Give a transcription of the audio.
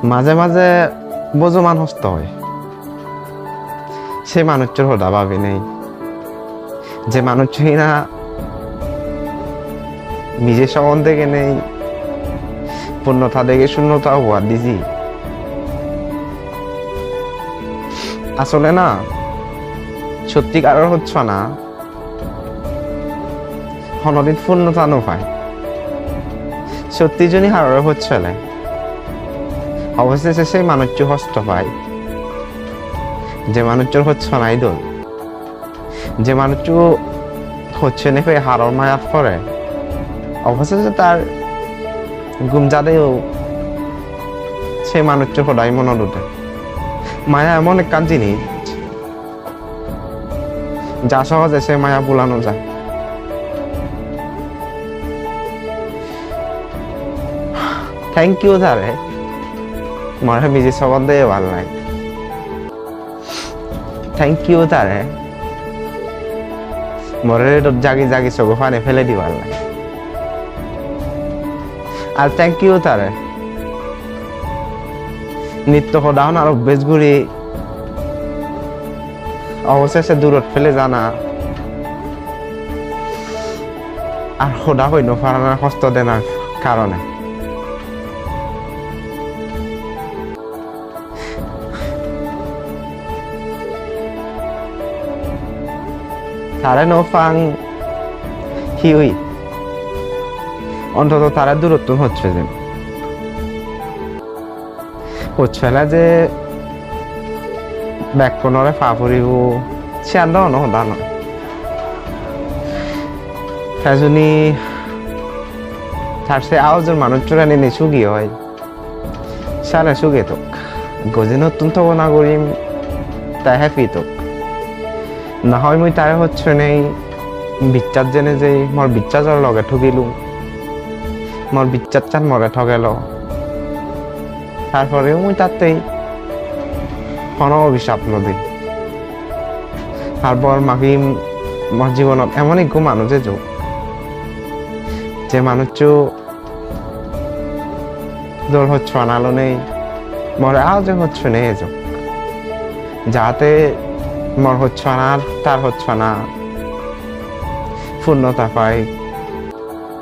মাঝে মাঝে বোঝমান হস্ত হয় সে মানুষের হদা ভাবি নেই যে মানুষই না নিজের সম্বন্ধ থেকে নেই পূর্ণতা দেখে শূন্যতা হওয়ার দিছি আসলে না সত্যিকারের হচ্ছে না হনদিন পূর্ণতা নো পায় সত্যি জনই হারার হচ্ছে না অবশেষে সেই মানুষ হস্ত পায় যে মানুষের হচ্ছে না আইডল যে মানুষ হচ্ছে না হারার মায়াত পরে অবশেষে তার গুম যাদেও সেই মানুষের সদায় মনত উঠে মায়া এমন এক জিনিস যা সহজে সে মায়া ভুলানো যায় থ্যাংক ইউ তারে মনে নিজের সম্বন্ধে ভাল নাই থ্যাংক ইউ তারে মরে জাগি জাগি চোখ ফানে ফেলে দি ভাল নাই আর থ্যাংক ইউ তারে নিত্য সদাহন আর অভ্যেস ঘুরি অবশেষে দূরত ফেলে জানা আর সদা হইন ফারানার হস্ত দেনার কারণে তারে নফাং হিউই অন্তত তারা দূরত্ব হচ্ছে যে হচ্ছে না যে ব্যাকপনরে ফা ফুরিব সে আন্দ নহদা নয় সেজনী তার সে আওয়াজের মানুষরা নেনে সুগি হয় সালে সুগে তোক গজি নতুন থব না করিম তাই হ্যাপি তোক না হয় মুই তাই হচ্ছে নেই বিচার জেনে যে মোর বিচার লগে ঠকিলু মোর বিচার চান মরে ঠগেল তারপরেও মুই তাতেই কোনো অভিশাপ নদী তারপর মাকি মোর জীবনত এমন একটু মানুষে যোগ যে মানুষ দোল হচ্ছে আনালো নেই মরে আজ হচ্ছে নেই যোগ যাতে মোর হচ্ছে না তার হচ্ছে না পূর্ণতা পায়